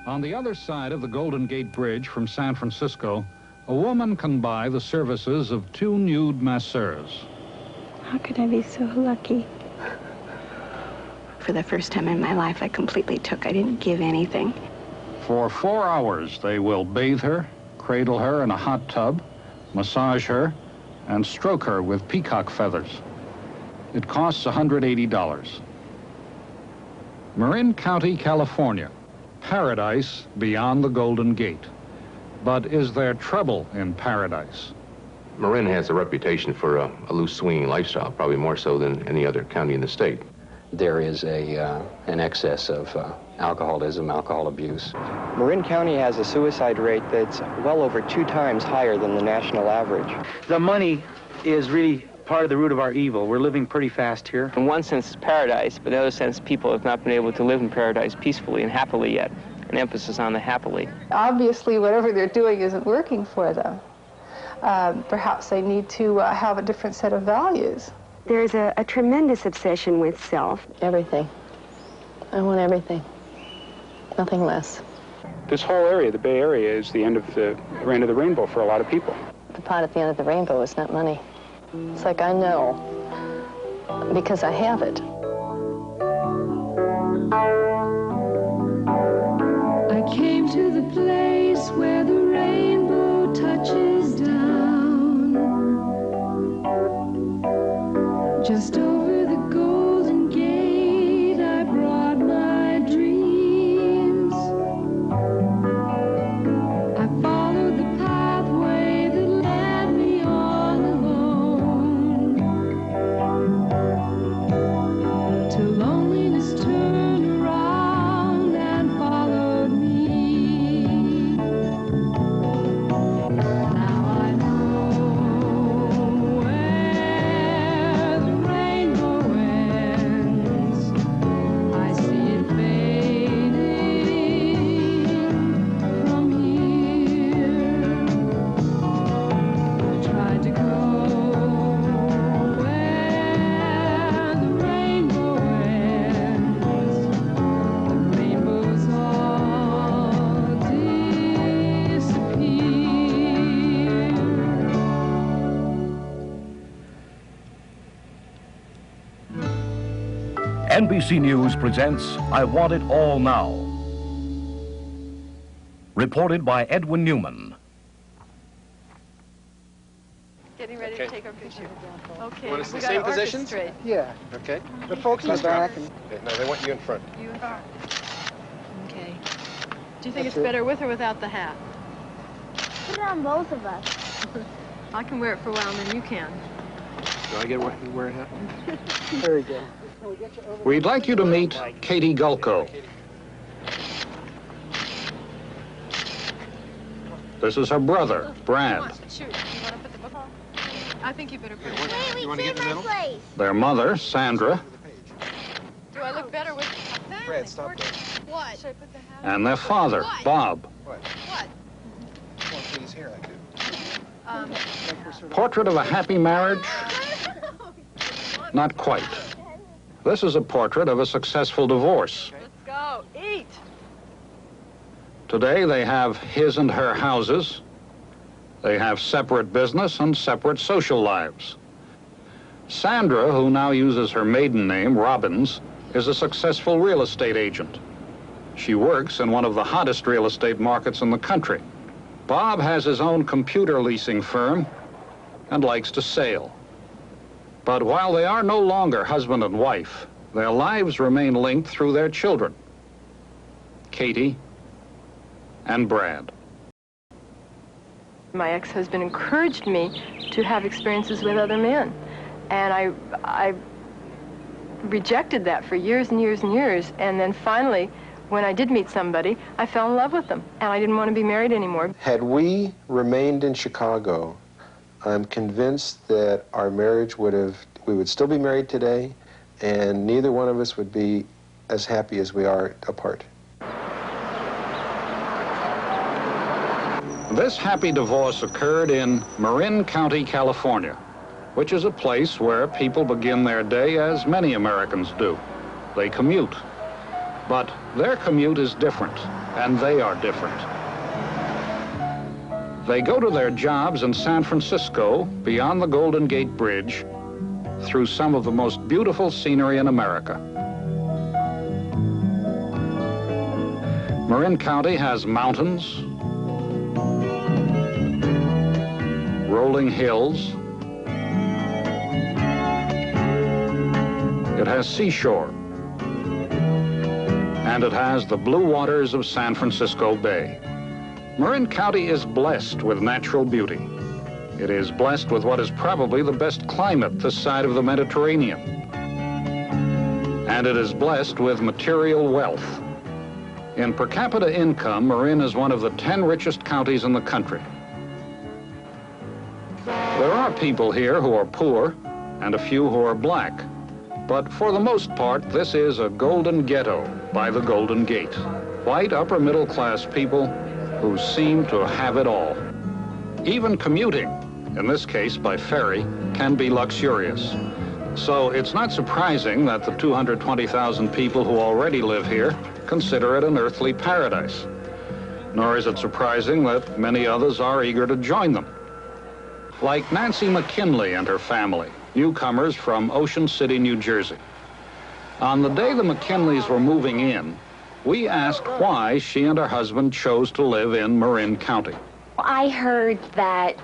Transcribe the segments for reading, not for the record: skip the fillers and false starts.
On the other side of the Golden Gate Bridge from San Francisco, a woman can buy the services of 2 nude masseurs. How could I be so lucky? For the first time in my life, I completely took. I didn't give anything. For 4 hours, they will bathe her, cradle her in a hot tub, massage her, and stroke her with peacock feathers. It costs $180. Marin County, California. Paradise beyond the Golden Gate. But is there trouble in paradise? Marin has a reputation for a loose swinging lifestyle, probably more so than any other county in the state. There is an excess of alcoholism, alcohol abuse. Marin County has a suicide rate that's well over 2 times higher than the national average. The money is really part of the root of our evil. We're living pretty fast here. In one sense, it's paradise, but in the other sense, people have not been able to live in paradise peacefully and happily yet. An emphasis on the happily. Obviously, whatever they're doing isn't working for them. Perhaps they need to have a different set of values. There's a tremendous obsession with self. Everything. I want everything. Nothing less. This whole area, the Bay Area, is the end of the rainbow for a lot of people. The pot at the end of the rainbow is not money. It's like I know because I have it. I came to the place where the rainbow touches down, just over the Golden Gate. I brought my dreams. I followed the pathway that led me on alone, till loneliness turned around and followed me. Now I know where the rainbow ends. I see it fading from here. I tried to go where the rainbow ends. The rainbows all disappear. NBC News presents I Want It All Now. Reported by Edwin Newman. Getting ready to take our picture. Okay, You want us we in the got same to positions? orchestrate. Yeah. Okay. The folks in the back. And No, they want you in front. You in front. Okay. Do you think it's better with or without the hat? Put it on both of us. I can wear it for a while, and then you can. Do I get wear a hat? there we go. We'd like you to meet Katie Gulko. This is her brother, Brad. Shoot, you want to put the book on? I think you better put it on. Wait, we cleared my place. Their mother, Sandra, Do I look better with that? Brad, stop there. What? Should I put the hat and their father, Bob. What? What? Well, please, here I do. Portrait of a happy marriage? Not quite. This is a portrait of a successful divorce. Let's go. Eat. Today they have his and her houses. They have separate business and separate social lives. Sandra, who now uses her maiden name, Robbins, is a successful real estate agent. She works in one of the hottest real estate markets in the country. Bob has his own computer leasing firm and likes to sail. But while they are no longer husband and wife, their lives remain linked through their children, Katie and Brad. My ex-husband encouraged me to have experiences with other men. And I rejected that for years and years and years. And then finally, when I did meet somebody, I fell in love with them. And I didn't want to be married anymore. Had we remained in Chicago, I'm convinced that our marriage we would still be married today, and neither one of us would be as happy as we are apart. This happy divorce occurred in Marin County, California, which is a place where people begin their day as many Americans do. They commute. But their commute is different, and they are different. They go to their jobs in San Francisco, beyond the Golden Gate Bridge, through some of the most beautiful scenery in America. Marin County has mountains, rolling hills. It has seashore, and it has the blue waters of San Francisco Bay. Marin County is blessed with natural beauty. It is blessed with what is probably the best climate this side of the Mediterranean. And it is blessed with material wealth. In per capita income, Marin is one of the 10 richest counties in the country. There are people here who are poor and a few who are black. But for the most part, this is a golden ghetto by the Golden Gate. White upper middle class people who seem to have it all. Even commuting, in this case by ferry, can be luxurious. So it's not surprising that the 220,000 people who already live here consider it an earthly paradise. Nor is it surprising that many others are eager to join them. Like Nancy McKinley and her family, newcomers from Ocean City, New Jersey. On the day the McKinleys were moving in, we asked why she and her husband chose to live in Marin County. I heard that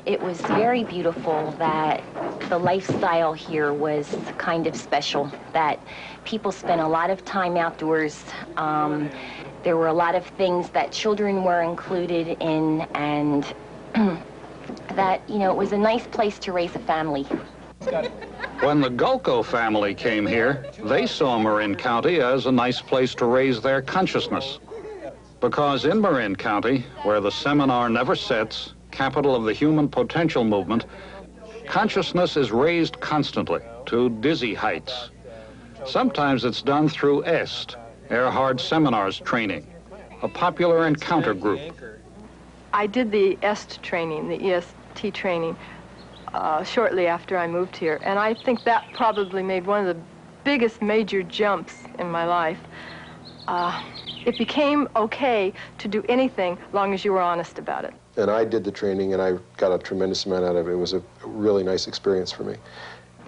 it was very beautiful, that the lifestyle here was kind of special, that people spent a lot of time outdoors. There were a lot of things that children were included in, and that, you know, it was a nice place to raise a family. When the Gulco family came here, they saw Marin County as a nice place to raise their consciousness. Because in Marin County, where the seminar never sets, capital of the human potential movement, consciousness is raised constantly to dizzy heights. Sometimes it's done through EST, Erhard Seminars training, a popular encounter group. I did the EST training, the EST training, shortly after I moved here, and I think that probably made one of the biggest major jumps in my life. It became okay to do anything long as you were honest about it. And I did the training, and I got a tremendous amount out of it. It was a really nice experience for me.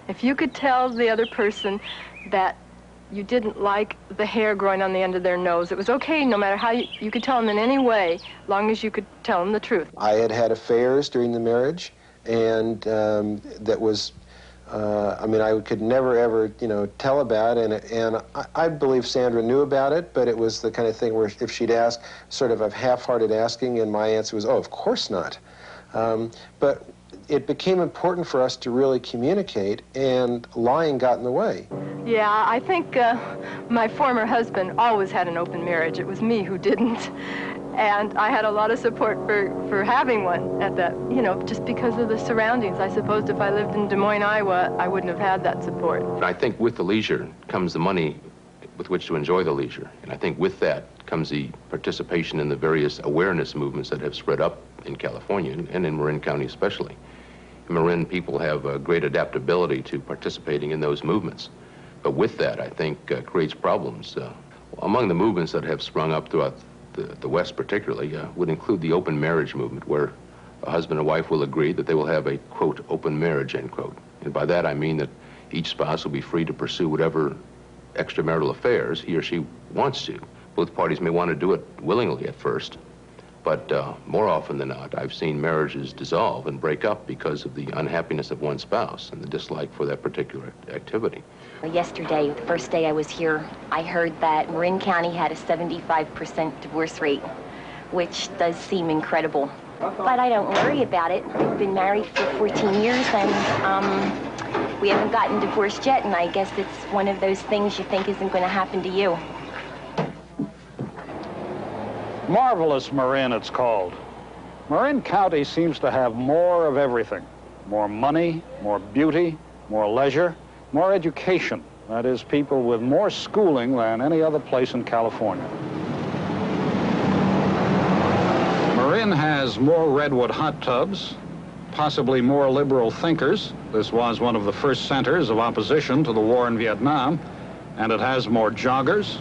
If you could tell the other person that you didn't like the hair growing on the end of their nose, it was okay no matter how you could tell them in any way, long as you could tell them the truth. I had had affairs during the marriage, and that was, I mean, I could never, ever, you know, tell about it, and I believe Sandra knew about it, but it was the kind of thing where if she'd ask, sort of half-hearted asking, and my answer was, oh, of course not. But it became important for us to really communicate, and lying got in the way. Yeah, I think my former husband always had an open marriage. It was me who didn't. And I had a lot of support for having one at that, you know, just because of the surroundings. I suppose if I lived in Des Moines, Iowa, I wouldn't have had that support. I think with the leisure comes the money with which to enjoy the leisure. And I think with that comes the participation in the various awareness movements that have spread up in California and in Marin County especially. Marin people have a great adaptability to participating in those movements. But with that, I think, creates problems. Among the movements that have sprung up throughout the West particularly, would include the open marriage movement, where a husband and wife will agree that they will have a, quote, open marriage, end quote. And by that I mean that each spouse will be free to pursue whatever extramarital affairs he or she wants to. Both parties may want to do it willingly at first, but more often than not, I've seen marriages dissolve and break up because of the unhappiness of one spouse and the dislike for that particular activity. Yesterday, the first day I was here, I heard that Marin County had a 75% divorce rate, which does seem incredible. But I don't worry about it. We've been married for 14 years, and we haven't gotten divorced yet, and I guess it's one of those things you think isn't going to happen to you. Marvelous Marin, it's called. Marin County seems to have more of everything. More money, more beauty, more leisure, more education. That is, people with more schooling than any other place in California. Marin has more redwood hot tubs, possibly more liberal thinkers. This was one of the first centers of opposition to the war in Vietnam. And it has more joggers,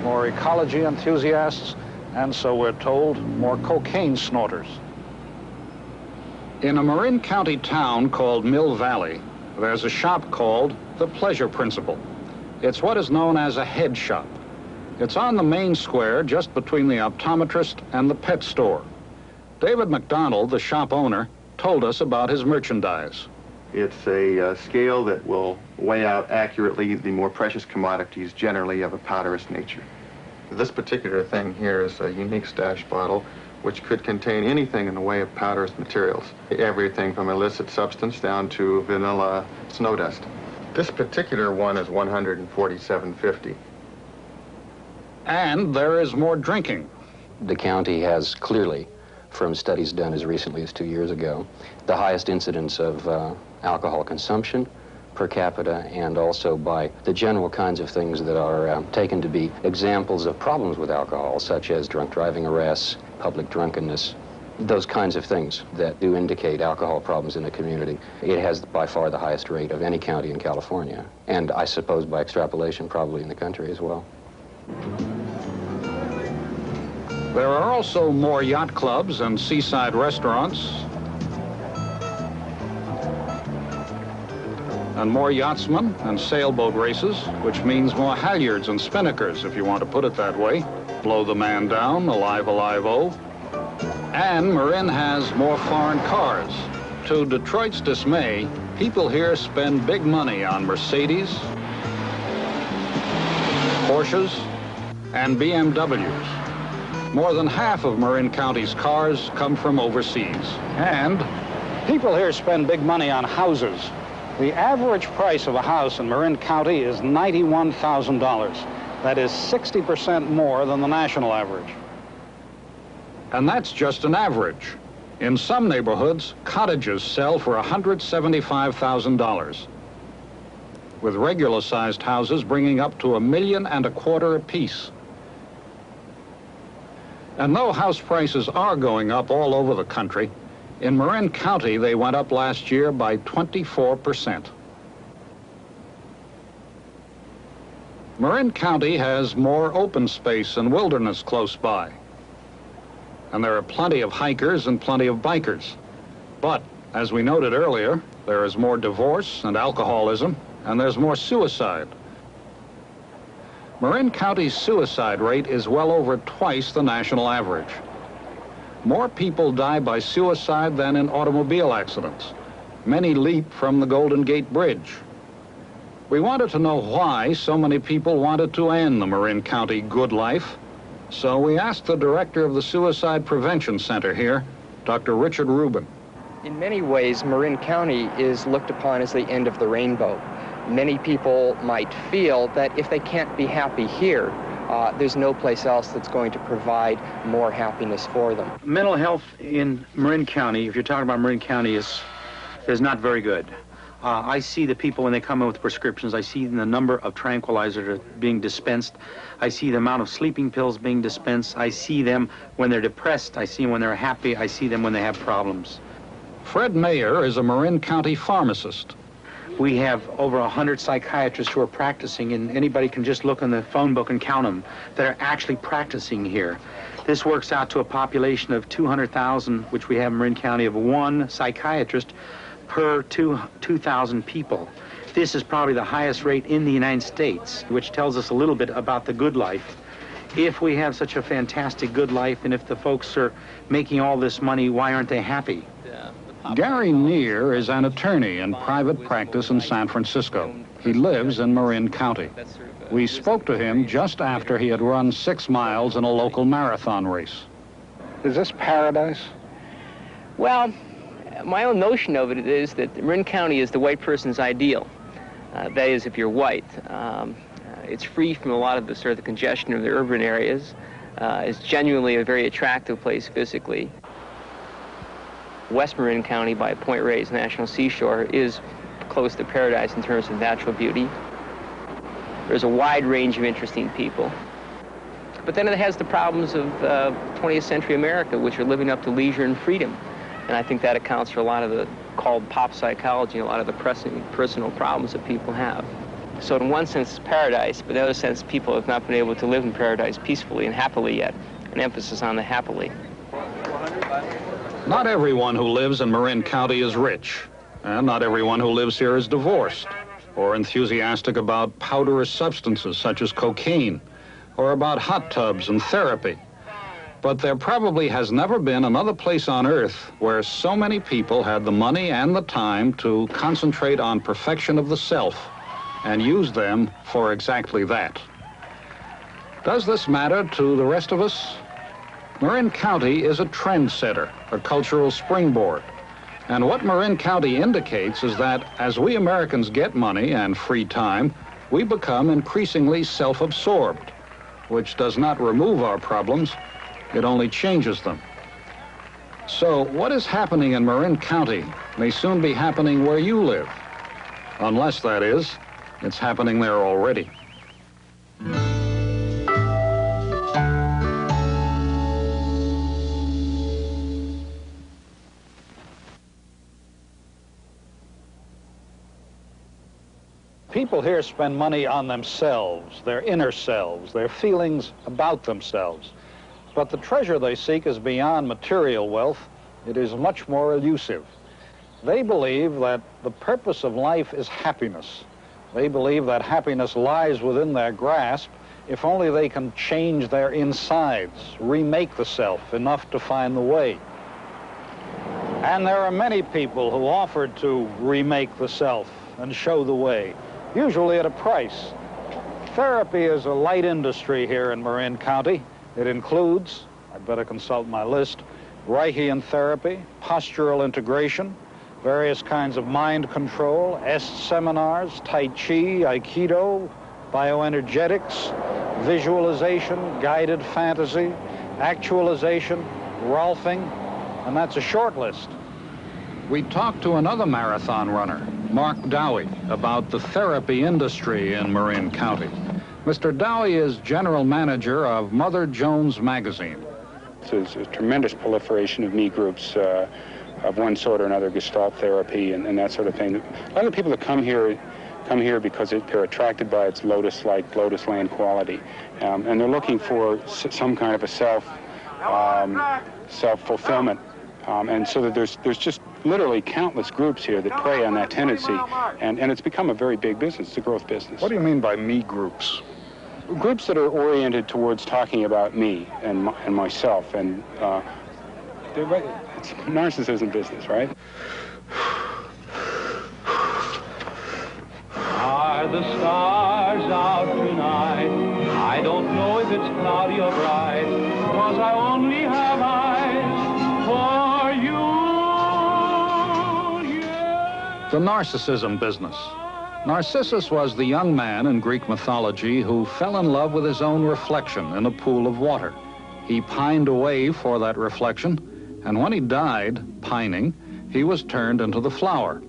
more ecology enthusiasts, and so we're told, more cocaine snorters. In a Marin County town called Mill Valley, there's a shop called the Pleasure Principle. It's what is known as a head shop. It's on the main square just between the optometrist and the pet store. David McDonald, the shop owner, told us about his merchandise. It's a scale that will weigh out accurately the more precious commodities, generally of a powderous nature. This particular thing here is a unique stash bottle which could contain anything in the way of powderous materials. Everything from illicit substance down to vanilla snow dust. This particular one is $147.50. And there is more drinking. The county has clearly, from studies done as recently as 2 years ago, the highest incidence of alcohol consumption per capita, and also by the general kinds of things that are taken to be examples of problems with alcohol, such as drunk driving arrests, public drunkenness, those kinds of things that do indicate alcohol problems in the community. It has by far the highest rate of any county in California, and I suppose by extrapolation probably in the country as well. There are also more yacht clubs and seaside restaurants, and more yachtsmen and sailboat races, which means more halyards and spinnakers, if you want to put it that way. Blow the man down, alive, alive-o. And Marin has more foreign cars. To Detroit's dismay, people here spend big money on Mercedes, Porsches, and BMWs. More than half of Marin County's cars come from overseas. And people here spend big money on houses. The average price of a house in Marin County is $91,000. That is 60% more than the national average. And that's just an average. In some neighborhoods, cottages sell for $175,000, with regular-sized houses bringing up to $1.25 million apiece. And though house prices are going up all over the country, in Marin County, they went up last year by 24%. Marin County has more open space and wilderness close by. And there are plenty of hikers and plenty of bikers. But, as we noted earlier, there is more divorce and alcoholism, and there's more suicide. Marin County's suicide rate is well over twice the national average. More people die by suicide than in automobile accidents. Many leap from the Golden Gate Bridge. We wanted to know why so many people wanted to end the Marin County good life. So we asked the director of the Suicide Prevention Center here, Dr. Richard Rubin. In many ways, Marin County is looked upon as the end of the rainbow. Many people might feel that if they can't be happy here, there's no place else that's going to provide more happiness for them. Mental health in Marin County, if you're talking about Marin County, is not very good. I see the people when they come in with prescriptions. I see the number of tranquilizers being dispensed. I see the amount of sleeping pills being dispensed. I see them when they're depressed. I see them when they're happy. I see them when they have problems. Fred Mayer is a Marin County pharmacist. We have over 100 psychiatrists who are practicing, and anybody can just look in the phone book and count them that are actually practicing here. This works out to a population of 200,000, which we have in Marin County, of one psychiatrist per 2,000 people. This is probably the highest rate in the United States, which tells us a little bit about the good life. If we have such a fantastic good life, and if the folks are making all this money, why aren't they happy? Gary Neer is an attorney in private practice in San Francisco. He lives in Marin County. We spoke to him just after he had run 6 miles in a local marathon race. Is this paradise? Well, my own notion of it is that Marin County is the white person's ideal. That is, if you're white. It's free from a lot of the sort of the congestion of the urban areas. It's genuinely a very attractive place physically. West Marin County, by Point Reyes National Seashore, is close to paradise in terms of natural beauty. There's a wide range of interesting people. But then it has the problems of 20th century America, which are living up to leisure and freedom. And I think that accounts for a lot of the called pop psychology, a lot of the pressing personal problems that people have. So in one sense, it's paradise, but in the other sense, people have not been able to live in paradise peacefully and happily yet. An emphasis on the happily. Not everyone who lives in Marin County is rich, and not everyone who lives here is divorced or enthusiastic about powderous substances such as cocaine or about hot tubs and therapy. But there probably has never been another place on earth where so many people had the money and the time to concentrate on perfection of the self and use them for exactly that. Does this matter to the rest of us? Marin County is a trendsetter, a cultural springboard. And what Marin County indicates is that as we Americans get money and free time, we become increasingly self-absorbed, which does not remove our problems, it only changes them. So what is happening in Marin County may soon be happening where you live. Unless, that is, it's happening there already. People here spend money on themselves, their inner selves, their feelings about themselves. But the treasure they seek is beyond material wealth. It is much more elusive. They believe that the purpose of life is happiness. They believe that happiness lies within their grasp if only they can change their insides, remake the self enough to find the way. And there are many people who offer to remake the self and show the way, usually at a price. Therapy is a light industry here in Marin County. It includes, I'd better consult my list, Reichian therapy, postural integration, various kinds of mind control, EST seminars, Tai Chi, Aikido, bioenergetics, visualization, guided fantasy, actualization, Rolfing, and that's a short list. We talked to another marathon runner, Mark Dowie, about the therapy industry in Marin County. Mr. Dowie is general manager of Mother Jones magazine. There's a tremendous proliferation of me groups of one sort or another, Gestalt therapy and that sort of thing. A lot of people that come here because they're attracted by its lotus-like, lotus land quality, and they're looking for some kind of a self-fulfillment. And so that there's just literally countless groups here that prey on that tendency, and it's become a very big business. It's a growth business. What do you mean by me groups? Groups that are oriented towards talking about me and myself, and it's narcissism business, right? Are the stars out tonight? I don't know if it's cloudy or bright, 'cause I only have eyes for you. Yeah. The narcissism business. Narcissus was the young man in Greek mythology who fell in love with his own reflection in a pool of water. He pined away for that reflection, and when he died, pining, he was turned into the flower.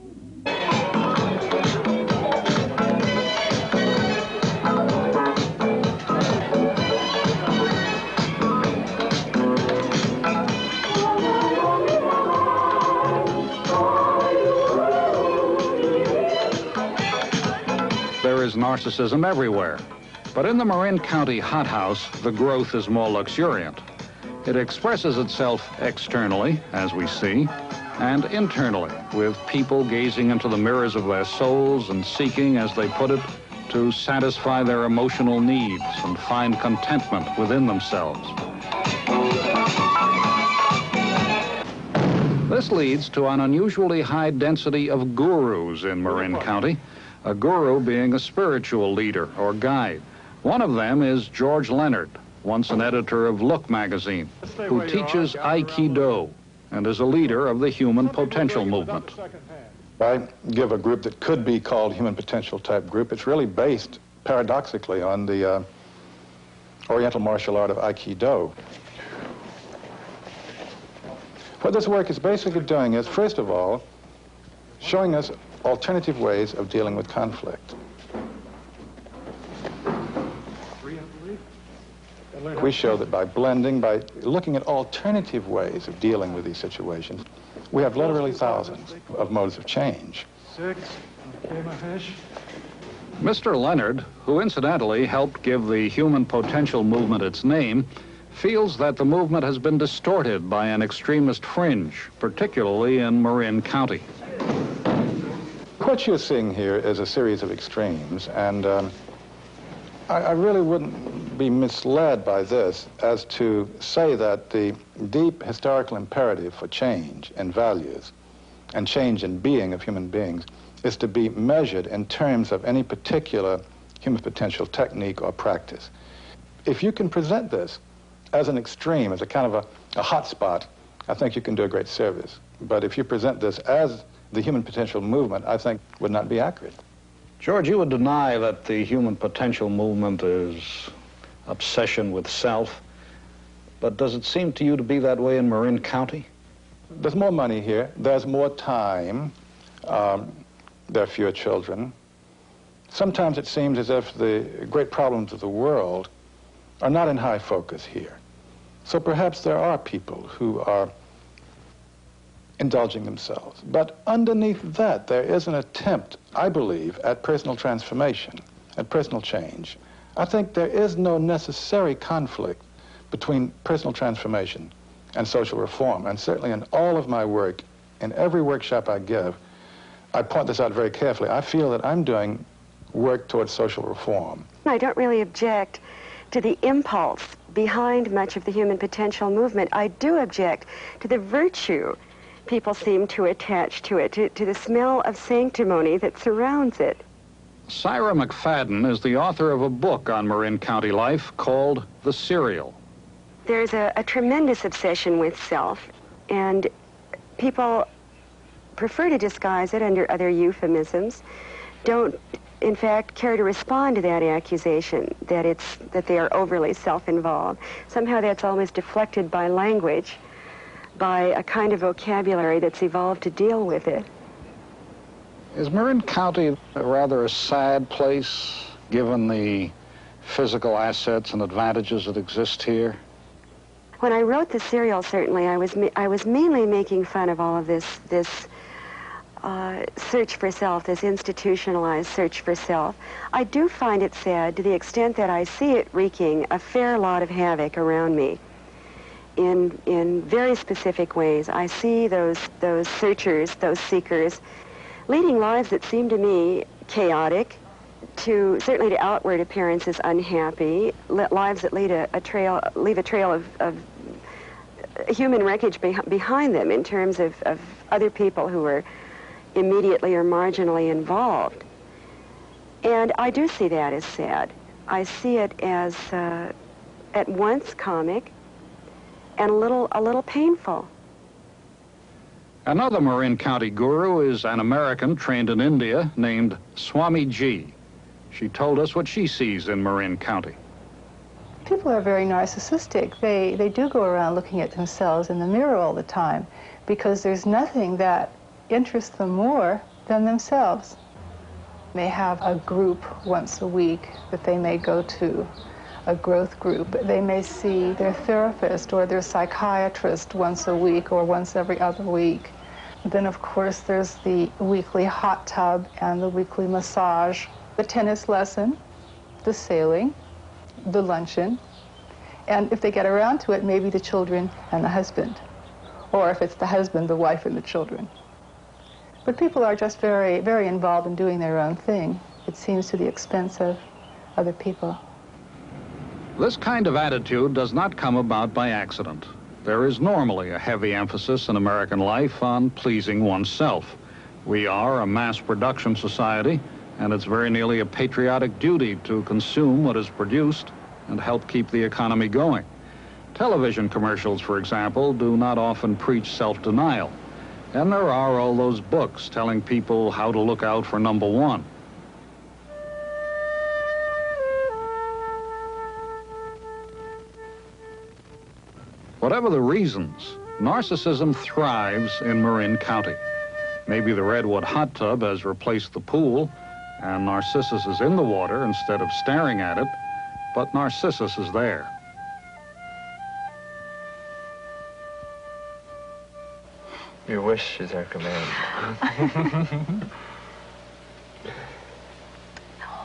There is narcissism everywhere, but in the Marin County hothouse, the growth is more luxuriant. It expresses itself externally, as we see, and internally, with people gazing into the mirrors of their souls and seeking, as they put it, to satisfy their emotional needs and find contentment within themselves. This leads to an unusually high density of gurus in Marin County, a guru being a spiritual leader or guide. One of them is George Leonard, once an editor of Look magazine, who teaches Aikido and is a leader of the human potential movement. I give a group that could be called human potential type group. It's really based, paradoxically, on the oriental martial art of Aikido. What this work is basically doing is, first of all, showing us alternative ways of dealing with conflict. We show that by blending, by looking at alternative ways of dealing with these situations, we have literally thousands of modes of change. 6, okay, Mahesh. Mr. Leonard, who incidentally helped give the human potential movement its name, feels that the movement has been distorted by an extremist fringe, particularly in Marin County. What you're seeing here is a series of extremes, and I really wouldn't be misled by this as to say that the deep historical imperative for change in values and change in being of human beings is to be measured in terms of any particular human potential technique or practice. If you can present this as an extreme, as a kind of a hot spot, I think you can do a great service. But if you present this as the human potential movement, I think would not be accurate. George, you would deny that the human potential movement is obsession with self, but does it seem to you to be that way in Marin County? There's more money here. There's more time. There are fewer children. Sometimes it seems as if the great problems of the world are not in high focus here. So perhaps there are people who are indulging themselves. But underneath that, there is an attempt, I believe, at personal transformation, at personal change. I think there is no necessary conflict between personal transformation and social reform. And certainly in all of my work, in every workshop I give, I point this out very carefully. I feel that I'm doing work towards social reform. I don't really object to the impulse behind much of the human potential movement. I do object to the virtue people seem to attach to it, to the smell of sanctimony that surrounds it. Syra McFadden is the author of a book on Marin County life called The Serial. There's a tremendous obsession with self, and people prefer to disguise it under other euphemisms, don't, in fact, care to respond to that accusation that they are overly self-involved. Somehow that's almost deflected by language, by a kind of vocabulary that's evolved to deal with it. Is Marin County rather a sad place, given the physical assets and advantages that exist here? When I wrote The Serial, certainly, I was mainly making fun of all of this search for self, this institutionalized search for self. I do find it sad to the extent that I see it wreaking a fair lot of havoc around me in very specific ways. I see those searchers, those seekers, leading lives that seem to me chaotic, certainly to outward appearances unhappy, lives that leave a trail of human wreckage behind them in terms of other people who are immediately or marginally involved. And I do see that as sad. I see it as at once comic and a little painful. Another Marin County guru is an American trained in India named Swami G. She told us what she sees in Marin County. People are very narcissistic. They do go around looking at themselves in the mirror all the time because there's nothing that interests them more than themselves. They have a group once a week that they may go to, a growth group. They may see their therapist or their psychiatrist once a week or once every other week. Then, of course, there's the weekly hot tub and the weekly massage, the tennis lesson, the sailing, the luncheon, and if they get around to it, maybe the children and the husband. Or if it's the husband, the wife and the children. But people are just very, very involved in doing their own thing. It seems to the expense of other people. This kind of attitude does not come about by accident. There is normally a heavy emphasis in American life on pleasing oneself. We are a mass production society, and it's very nearly a patriotic duty to consume what is produced and help keep the economy going. Television commercials, for example, do not often preach self-denial. And there are all those books telling people how to look out for number one. Whatever the reasons, narcissism thrives in Marin County. Maybe the redwood hot tub has replaced the pool, and Narcissus is in the water instead of staring at it, but Narcissus is there. Your wish is our command.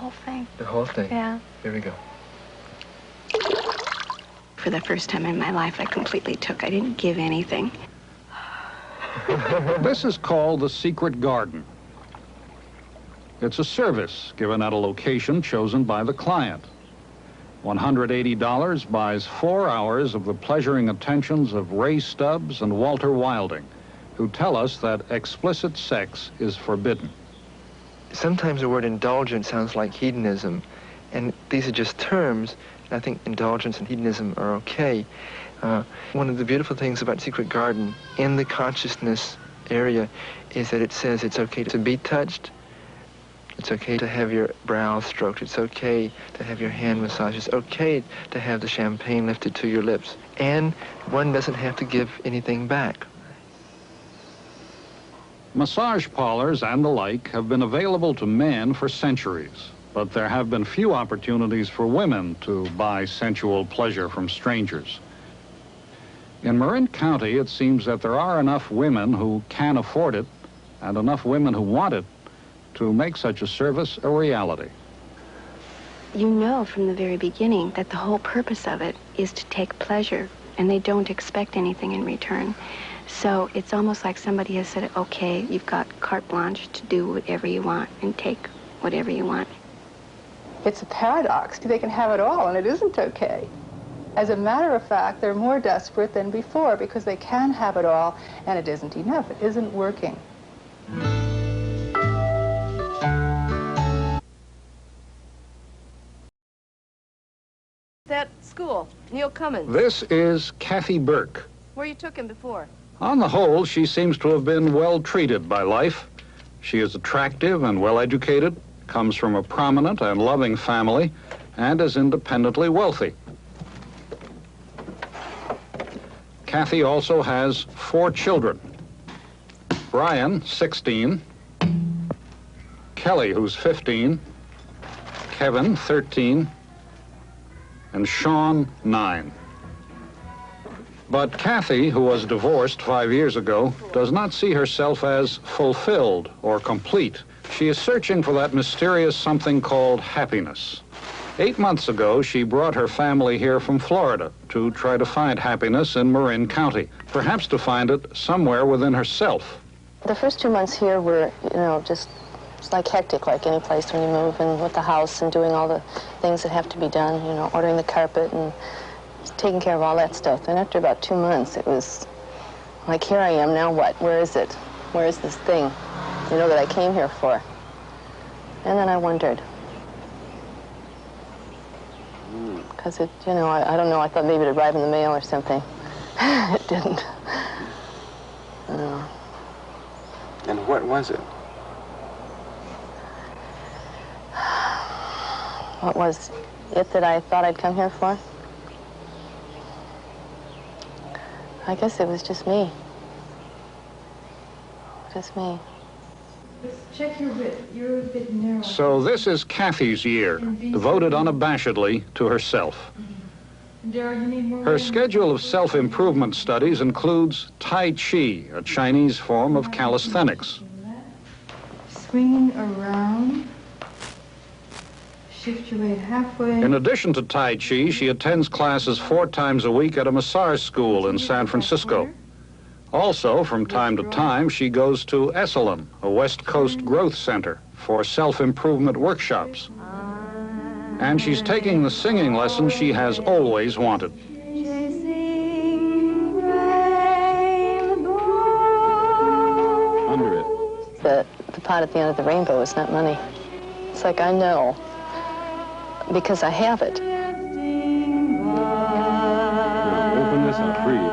whole thing. The whole thing? Yeah. Here we go. For the first time in my life, I completely took. I didn't give anything. This is called the secret garden. It's a service given at a location chosen by the client. $180 buys 4 hours of the pleasuring attentions of Ray Stubbs and Walter Wilding, who tell us that explicit sex is forbidden. Sometimes the word indulgence sounds like hedonism, and these are just terms. I think indulgence and hedonism are okay. One of the beautiful things about Secret Garden in the consciousness area is that it says it's okay to be touched. It's okay to have your brow stroked. It's okay to have your hand massaged. It's okay to have the champagne lifted to your lips. And one doesn't have to give anything back. Massage parlors and the like have been available to men for centuries, but there have been few opportunities for women to buy sensual pleasure from strangers. In Marin County, it seems that there are enough women who can afford it and enough women who want it to make such a service a reality. You know from the very beginning that the whole purpose of it is to take pleasure, and they don't expect anything in return. So it's almost like somebody has said, okay, you've got carte blanche to do whatever you want and take whatever you want. It's a paradox. They can have it all, and it isn't okay. As a matter of fact, they're more desperate than before because they can have it all, and it isn't enough. It isn't working. That school, Neil Cummins. This is Kathy Burke. Where you took him before? On the whole, she seems to have been well treated by life. She is attractive and well-educated, comes from a prominent and loving family, and is independently wealthy. Kathy also has 4 children. Brian, 16. Kelly, who's 15. Kevin, 13. And Sean, 9. But Kathy, who was divorced 5 years ago, does not see herself as fulfilled or complete. She is searching for that mysterious something called happiness. 8 months ago, she brought her family here from Florida to try to find happiness in Marin County, perhaps to find it somewhere within herself. The first 2 months here were, just it's like hectic, like any place when you move, and with the house and doing all the things that have to be done, ordering the carpet and taking care of all that stuff. And after about 2 months, it was like, here I am, now what? Where is it? Where is this thing, that I came here for? And then I wondered. Because it, I don't know, I thought maybe it'd arrive in the mail or something. It didn't. And what was it? What was it that I thought I'd come here for? I guess it was just me. Just me. Check your width. You're a bit narrow. So this is Kathy's year, devoted unabashedly to herself. Darryl, you need more Her schedule of self-improvement studies includes Tai Chi, a Chinese form of calisthenics. Swinging around. Shift your weight halfway. In addition to Tai Chi, she attends classes 4 times a week at a massage school in San Francisco. Also, from time to time, she goes to Esalen, a West Coast growth center, for self-improvement workshops. And she's taking the singing lesson she has always wanted. Under it. The pot at the end of the rainbow is not money. It's like I know, because I have it. Open this up, breathe.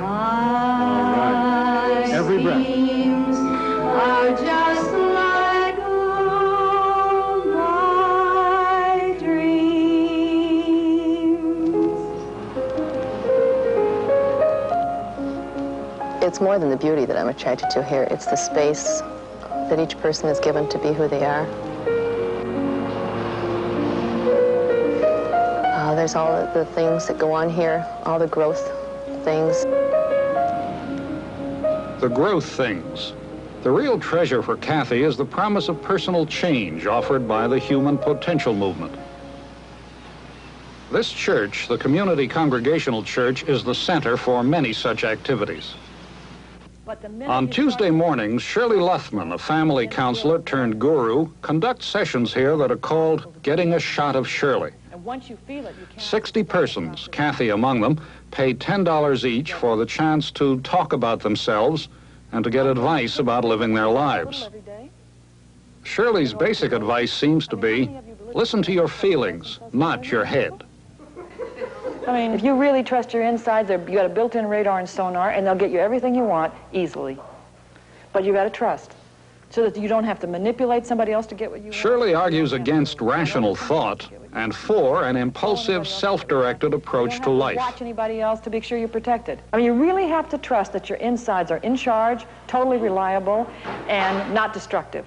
All right. Every breath. Are just like all my dreams. It's more than the beauty that I'm attracted to here. It's the space that each person is given to be who they are. There's all the things that go on here, all the growth things. The growth things. The real treasure for Kathy is the promise of personal change offered by the Human Potential Movement. This church, the Community Congregational Church, is the center for many such activities. On Tuesday mornings, Shirley Luthman, a family counselor turned guru, conducts sessions here that are called Getting a Shot of Shirley. 60 persons, Kathy among them, pay $10 each for the chance to talk about themselves and to get advice about living their lives. Shirley's basic advice seems to be, listen to your feelings, not your head. I mean, if you really trust your insides, you got a built-in radar and sonar, and they'll get you everything you want easily. But you got to trust, so that you don't have to manipulate somebody else to get what you want. Shirley argues against rational thought and for an impulsive, self-directed approach to life. You don't have to watch anybody else to make sure you're protected. I mean, you really have to trust that your insides are in charge, totally reliable, and not destructive.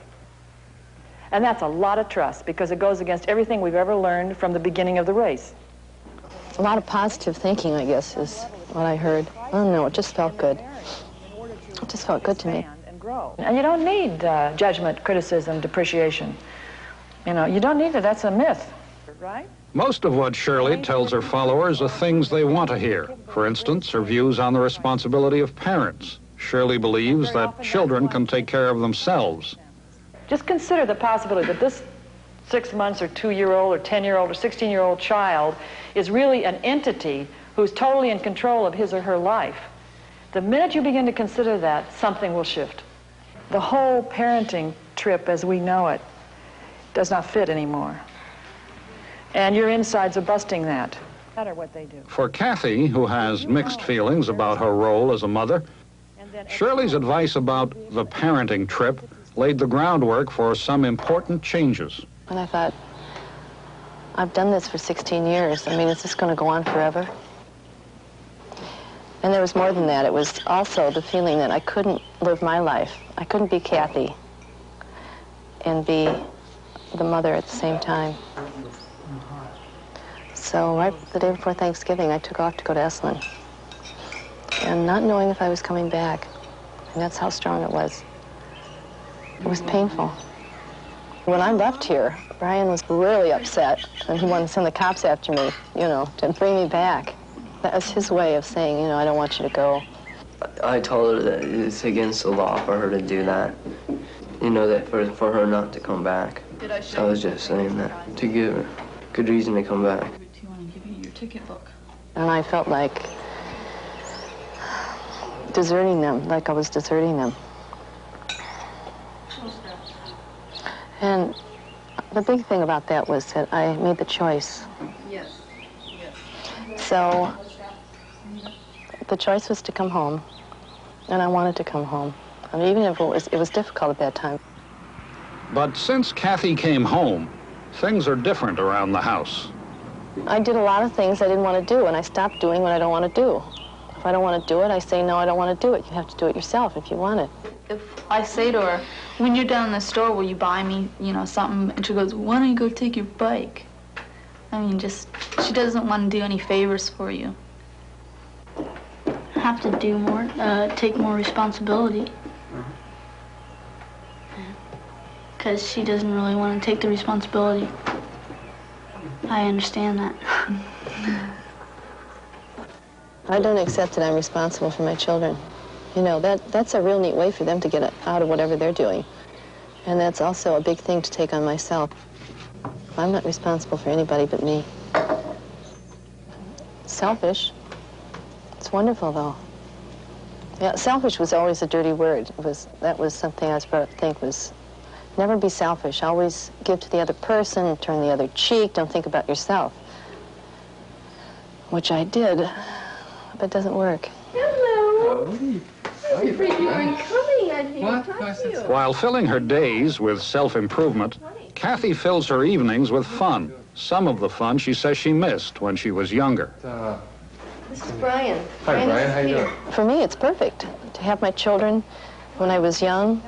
And that's a lot of trust, because it goes against everything we've ever learned from the beginning of the race. A lot of positive thinking, I guess, is what I heard. I don't know, it just felt good. It just felt good to me. And you don't need judgment, criticism, depreciation. You know, you don't need it. That's a myth, right? Most of what Shirley tells her followers are things they want to hear. For instance, her views on the responsibility of parents. Shirley believes that children can take care of themselves. Just consider the possibility that this 6 months or 2-year-old or 10-year-old or 16-year-old child is really an entity who's totally in control of his or her life. The minute you begin to consider that, something will shift. The whole parenting trip as we know it does not fit anymore. And your insides are busting that, no matter what they do. For Kathy, who has mixed feelings about her role as a mother, Shirley's advice about the parenting trip laid the groundwork for some important changes. And I thought, I've done this for 16 years. I mean, is this going to go on forever? And there was more than that. It was also the feeling that I couldn't live my life. I couldn't be Kathy and be the mother at the same time. So right the day before Thanksgiving, I took off to go to Esalen. And not knowing if I was coming back. And that's how strong it was. It was painful. When I left here, Brian was really upset, and he wanted to send the cops after me, you know, to bring me back. That was his way of saying, you know, I don't want you to go. I told her that it's against the law for her to do that. You know, that for her not to come back. I was just saying that to give her good reason to come back. Do you want to give you your ticket book? And I felt like deserting them, like I was deserting them. And the big thing about that was that I made the choice. Yes. So the choice was to come home, and I wanted to come home. I mean, even if it was difficult at that time. But since Kathy came home, things are different around the house. I did a lot of things I didn't want to do, and I stopped doing what I don't want to do. If I don't want to do it, I say, no, I don't want to do it. You have to do it yourself if you want it. If I say to her, when you're down in the store, will you buy me, you know, something? And she goes, why don't you go take your bike? I mean, just, she doesn't want to do any favors for you. Have to do more, take more responsibility. Because she doesn't really want to take the responsibility. I understand that. I don't accept that I'm responsible for my children. You know, that's a real neat way for them to get out of whatever they're doing. And that's also a big thing to take on myself. I'm not responsible for anybody but me. Selfish. It's wonderful, though. Yeah, selfish was always a dirty word. That was something I was brought up to think was, never be selfish. Always give to the other person, turn the other cheek, don't think about yourself. Which I did, but it doesn't work. Hello. You were coming. I didn't even talk to you. While filling her days with self-improvement, Kathy fills her evenings with fun. Some of the fun she says she missed when she was younger. This is Brian. Hi, Brian. How you doing? For me, it's perfect to have my children when I was young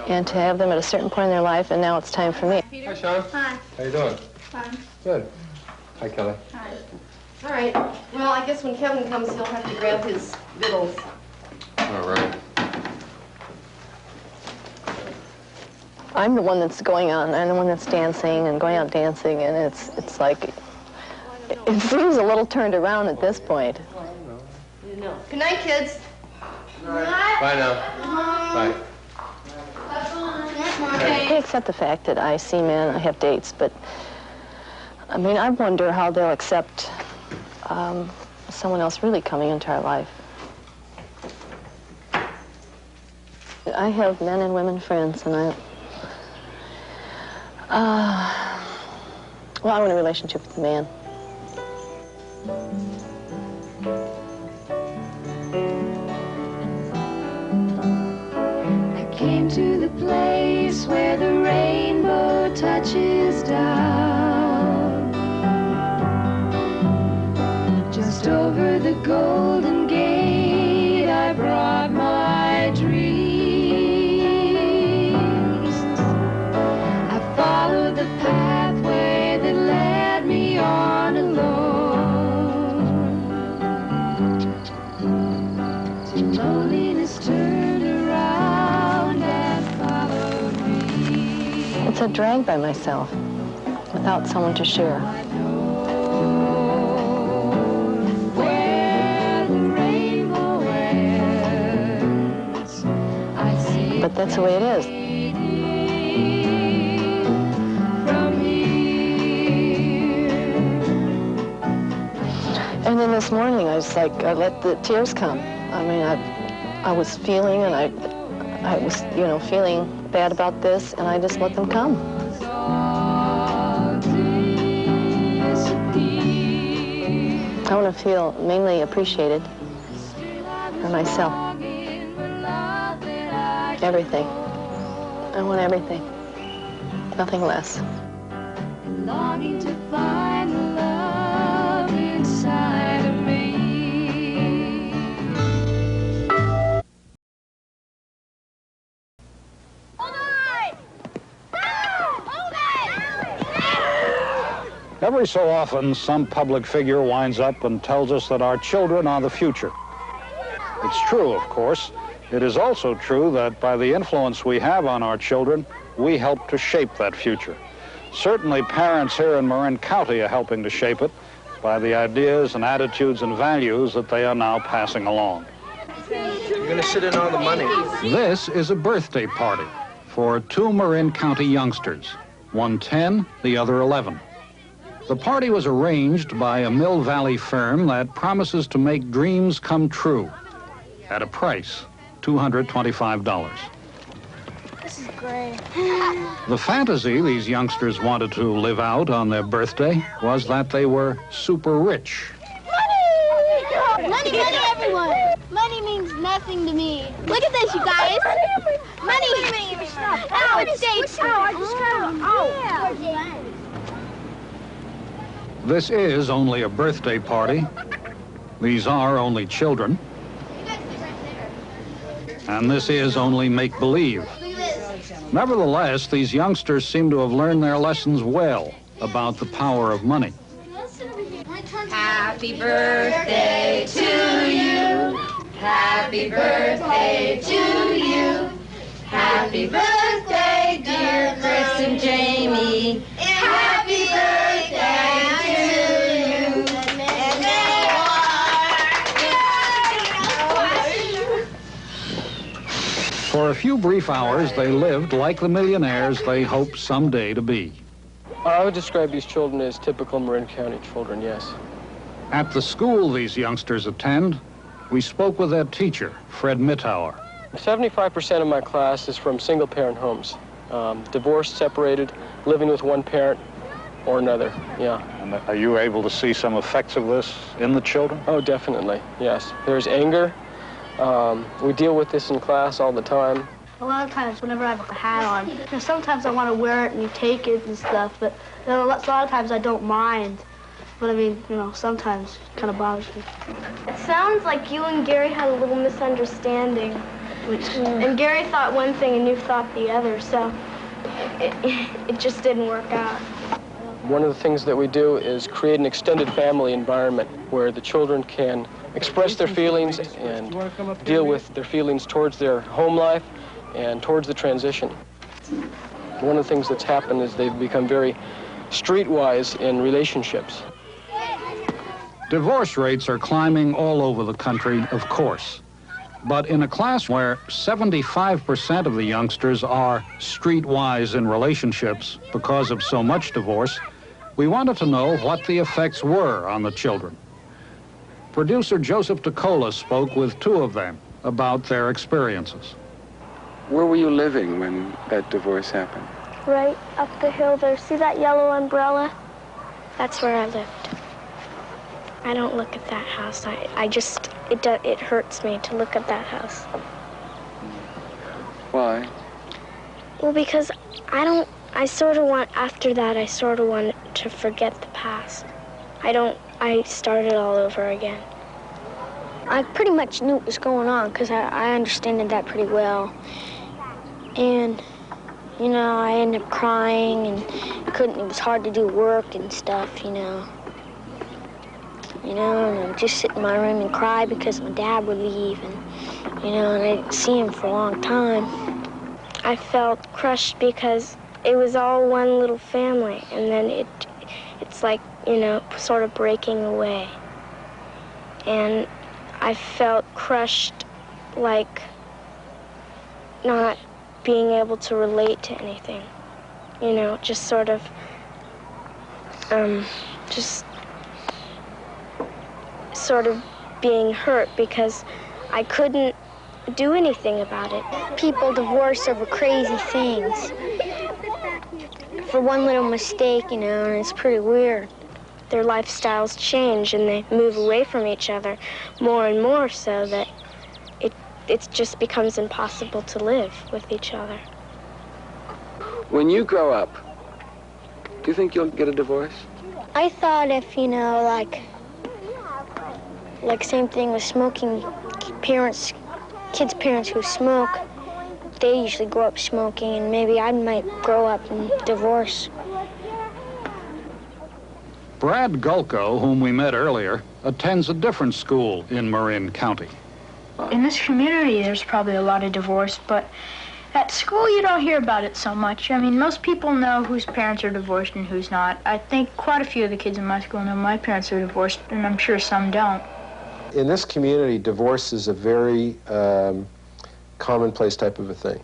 and to have them at a certain point in their life, and now it's time for me. Hi, Sean. Hi. How you doing? Fine. Good. Hi, Kelly. Hi. All right. Well, I guess when Kevin comes, he'll have to grab his victuals. All right. I'm the one that's going on. I'm the one that's dancing and going out dancing, and it's like, it seems a little turned around at this point. Good night, kids. Bye now. Bye. They accept the fact that I see men, I have dates, but I mean, I wonder how they'll accept someone else really coming into our life. I have men and women friends, and well, I'm in a relationship with a man. I came to the place where the rainbow touches down. Just over the Golden Gate, I brought my dreams. I followed the pathway that led me on alone. Till loneliness turned around and followed me. It's a drag by myself, without someone to share. But that's the way it is. And then this morning, I was like, I let the tears come. I mean, I was feeling, and I was, you know, feeling bad about this, and I just let them come. I want to feel mainly appreciated for myself. Everything. I want everything. Nothing less. Longing to find the love inside of me. Every so often, some public figure winds up and tells us that our children are the future. It's true, of course. It is also true that by the influence we have on our children, we help to shape that future. Certainly parents here in Marin County are helping to shape it by the ideas and attitudes and values that they are now passing along. You're going to sit in all the money. This is a birthday party for two Marin County youngsters, one 10, the other 11. The party was arranged by a Mill Valley firm that promises to make dreams come true at a price, $225. This is great. The fantasy these youngsters wanted to live out on their birthday was that they were super rich. Money! Money everywhere. Money means nothing to me. Look at this, you guys. Money. Ow, it's dates. Ow, I just got it. This is only a birthday party. These are only children. And this is only make-believe. Nevertheless, these youngsters seem to have learned their lessons well about the power of money. Happy birthday to you. Happy birthday to you. Happy birthday, dear Chris and Jamie. Happy birthday to you. For a few brief hours, they lived like the millionaires they hope someday to be. I would describe these children as typical Marin County children, yes. At the school these youngsters attend, we spoke with their teacher, Fred Mittauer. 75% of my class is from single-parent homes. Divorced, separated, living with one parent or another, yeah. And are you able to see some effects of this in the children? Oh, definitely, yes. There's anger. We deal with this in class all the time. A lot of times, whenever I have a hat on, you know, sometimes I want to wear it and you take it and stuff, but you know, a lot of times I don't mind. But I mean, you know, sometimes it kind of bothers me. It sounds like you and Gary had a little misunderstanding. And Gary thought one thing and you thought the other, so it just didn't work out. One of the things that we do is create an extended family environment where the children can express their feelings and deal with their feelings towards their home life and towards the transition. One of the things that's happened is they've become very streetwise in relationships. Divorce rates are climbing all over the country, of course. But in a class where 75% of the youngsters are streetwise in relationships because of so much divorce, we wanted to know what the effects were on the children. Producer Joseph DeCola spoke with 2 of them about their experiences. Where were you living when that divorce happened? Right up the hill there. See that yellow umbrella? That's where I lived. I don't look at that house. It hurts me to look at that house. Why? Well, because I sort of want to forget the past. I started all over again. I pretty much knew what was going on because I understood that pretty well. And, you know, I ended up crying and it was hard to do work and stuff, you know. And I'd just sit in my room and cry because my dad would leave, and I didn't see him for a long time. I felt crushed because it was all one little family, and then it's like, sort of breaking away. And I felt crushed, like not being able to relate to anything, just sort of, sort of being hurt because I couldn't do anything about it. People divorce over crazy things. For one little mistake, and it's pretty weird. Their lifestyles change and they move away from each other more and more so that it just becomes impossible to live with each other. When you grow up, do you think you'll get a divorce? I thought if, like same thing with smoking, kids' parents who smoke, they usually grow up smoking, and maybe I might grow up and divorce. Brad Gulko, whom we met earlier, attends a different school in Marin County. In this community, there's probably a lot of divorce, but at school, you don't hear about it so much. I mean, most people know whose parents are divorced and who's not. I think quite a few of the kids in my school know my parents are divorced, and I'm sure some don't. In this community, divorce is a very commonplace type of a thing.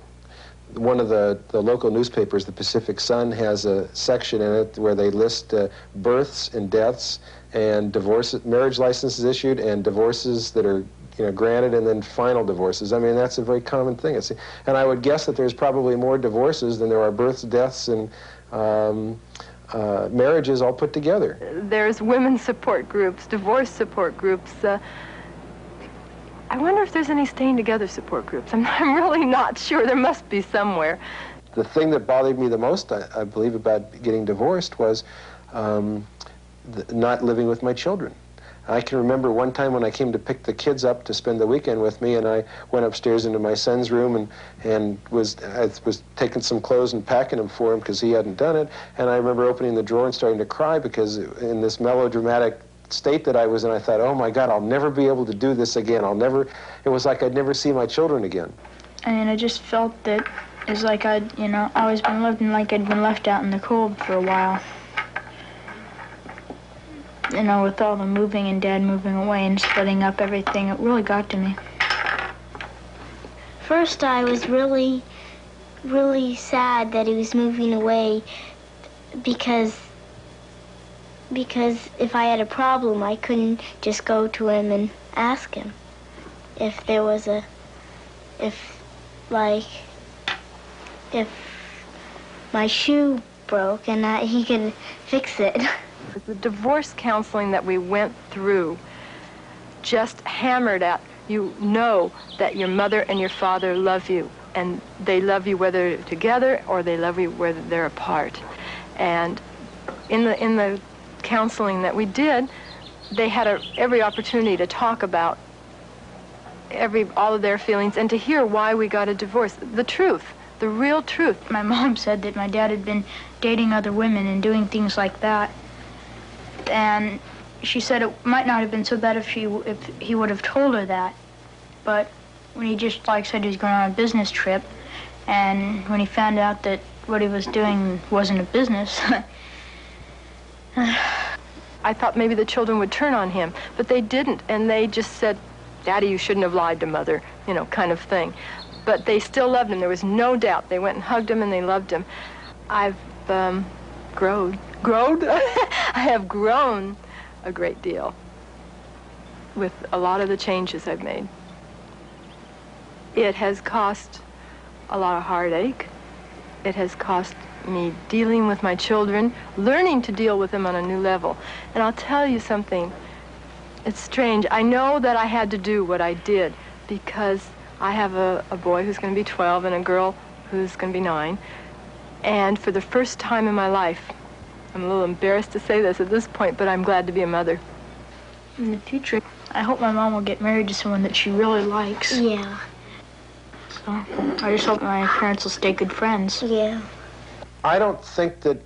One of the local newspapers, the Pacific Sun, has a section in it where they list births and deaths and divorces, marriage licenses issued, and divorces that are granted, and then final divorces. I mean, that's a very common thing. And I would guess that there's probably more divorces than there are births, deaths, and marriages all put together. There's women's support groups, divorce support groups. I wonder if there's any staying together support groups. I'm really not sure. There must be somewhere. The thing that bothered me the most, I believe, about getting divorced was not living with my children. I can remember one time when I came to pick the kids up to spend the weekend with me, and I went upstairs into my son's room and I was taking some clothes and packing them for him because he hadn't done it. And I remember opening the drawer and starting to cry because in this melodramatic state that I was in, I thought, oh my God, I'll never be able to do this again. It was like I'd never see my children again. I mean, I just felt that it's like I'd, always been living like I'd been left out in the cold for a while. With all the moving and Dad moving away and splitting up everything, it really got to me. First, I was really, really sad that he was moving away because if I had a problem, I couldn't just go to him and ask him if there was if my shoe broke and he could fix it. The divorce counseling that we went through just hammered at, you know that your mother and your father love you, and they love you whether they're together or they love you whether they're apart. And in the counseling that we did, they had every opportunity to talk about all of their feelings and to hear why we got a divorce. The truth, the real truth. My mom said that my dad had been dating other women and doing things like that. And she said it might not have been so bad if he would have told her that. But when he just said he was going on a business trip, and when he found out that what he was doing wasn't a business. I thought maybe the children would turn on him, but they didn't, and they just said, "Daddy, you shouldn't have lied to Mother," you know, kind of thing. But they still loved him. There was no doubt. They went and hugged him, and they loved him. I've grown? I have grown a great deal with a lot of the changes I've made. It has cost a lot of heartache. It has cost me dealing with my children, learning to deal with them on a new level. And I'll tell you something, it's strange. I know that I had to do what I did because I have a boy who's going to be 12 and a girl who's going to be 9. And for the first time in my life, I'm a little embarrassed to say this at this point, but I'm glad to be a mother. In the future, I hope my mom will get married to someone that she really likes. Yeah. So I just hope my parents will stay good friends. Yeah. I don't think that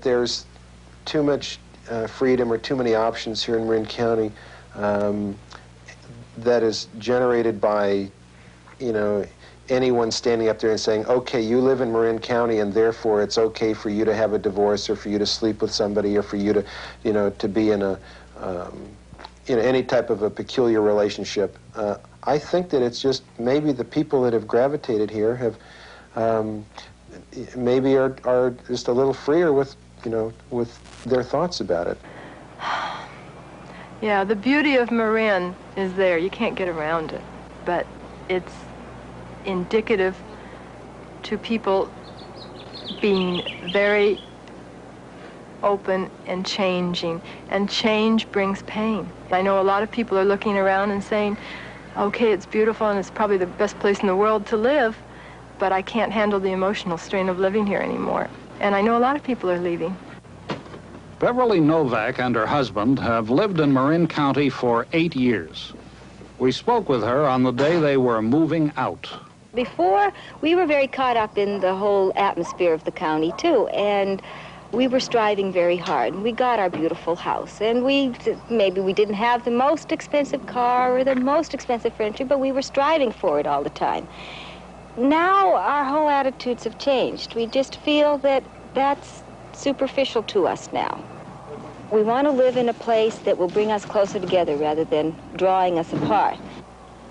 there's too much freedom or too many options here in Marin County that is generated by, you know, anyone standing up there and saying, okay, you live in Marin County and therefore it's okay for you to have a divorce or for you to sleep with somebody or for you to, you know, to be in a, you know, any type of a peculiar relationship. I think that it's just maybe the people that have gravitated here have maybe are just a little freer with, you know, with their thoughts about it. Yeah, the beauty of Marin is there. You can't get around it. But it's indicative to people being very open and changing. And change brings pain. I know a lot of people are looking around and saying, okay, it's beautiful and it's probably the best place in the world to live, but I can't handle the emotional strain of living here anymore. And I know a lot of people are leaving. Beverly Novak and her husband have lived in Marin County for 8 years. We spoke with her on the day they were moving out. Before, we were very caught up in the whole atmosphere of the county, too, and we were striving very hard. We got our beautiful house, and maybe we didn't have the most expensive car or the most expensive furniture, but we were striving for it all the time. Now, our whole attitudes have changed. We just feel that that's superficial to us now. We want to live in a place that will bring us closer together rather than drawing us apart.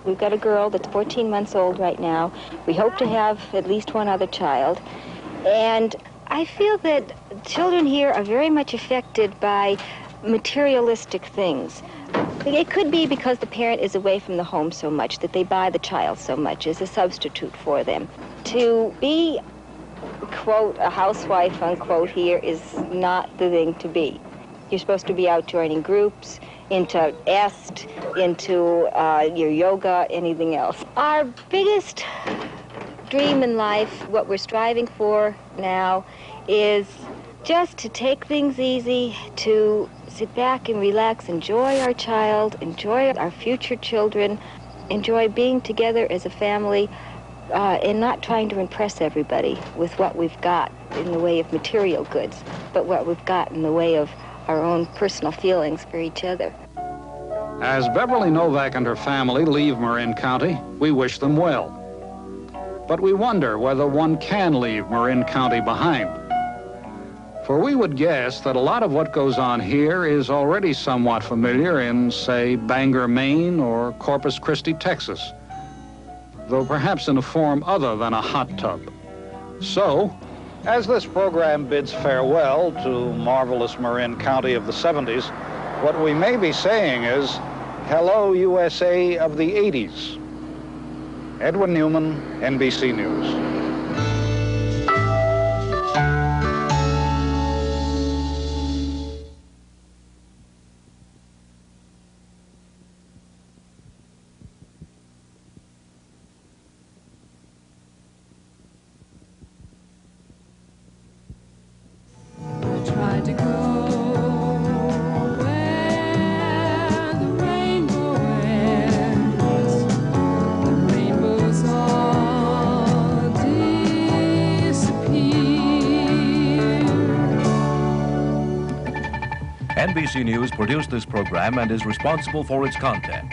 We've got a girl that's 14 months old right now. We hope to have at least one other child. And I feel that children here are very much affected by materialistic things. It could be because the parent is away from the home so much that they buy the child so much as a substitute for them. To be, quote, a housewife, unquote, here is not the thing to be. You're supposed to be out joining groups, into EST, into your yoga, anything else. Our biggest dream in life, what we're striving for now, is just to take things easy, to sit back and relax, enjoy our child, enjoy our future children, enjoy being together as a family, and not trying to impress everybody with what we've got in the way of material goods, but what we've got in the way of our own personal feelings for each other. As Beverly Novak and her family leave Marin County, we wish them well. But we wonder whether one can leave Marin County behind. For we would guess that a lot of what goes on here is already somewhat familiar in, say, Bangor, Maine, or Corpus Christi, Texas, though perhaps in a form other than a hot tub. So, as this program bids farewell to marvelous Marin County of the 70s, what we may be saying is, hello, USA of the 80s. Edwin Newman, NBC News. Tried to go where the rainbow ends. The rainbows all disappear. NBC News produced this program and is responsible for its content.